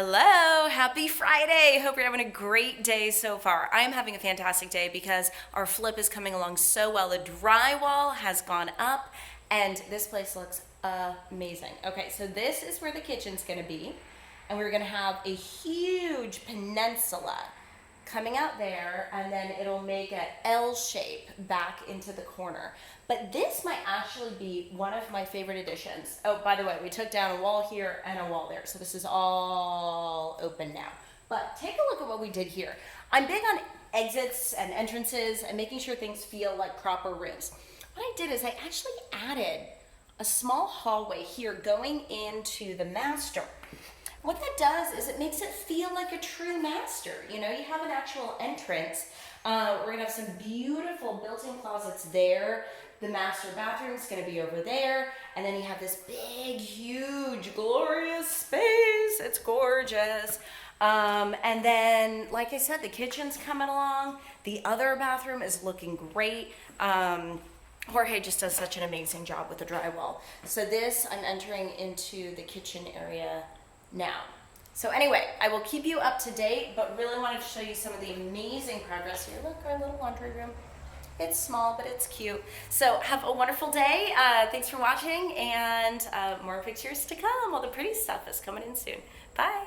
Hello, happy Friday. Hope you're having a great day so far. I'm having a fantastic day because our flip is coming along so well. The drywall has gone up and this place looks amazing. Okay, so this is where the kitchen's gonna be, and we're gonna have a huge peninsula coming out there, and then it'll make an L shape back into the corner. But this might actually be one of my favorite additions. Oh, by the way, we took down a wall here and a wall there, so this is all open now. But take a look at what we did here. I'm big on exits and entrances and making sure things feel like proper rooms. What I did is I actually added a small hallway here going into the master. What that does is it makes it feel like a true master. You know, you have an actual entrance. We're gonna have some beautiful built-in closets there. The master bathroom is gonna be over there. And then you have this big, huge, glorious space. It's gorgeous. And then, like I said, the kitchen's coming along. The other bathroom is looking great. Jorge just does such an amazing job with the drywall. So this, I'm entering into the kitchen area now. So anyway, I will keep you up to date, but really wanted to show you some of the amazing progress here. Look, our little laundry room. It's small, but it's cute. So have a wonderful day. Thanks for watching, and more pictures to come. All the pretty stuff is coming in soon. Bye.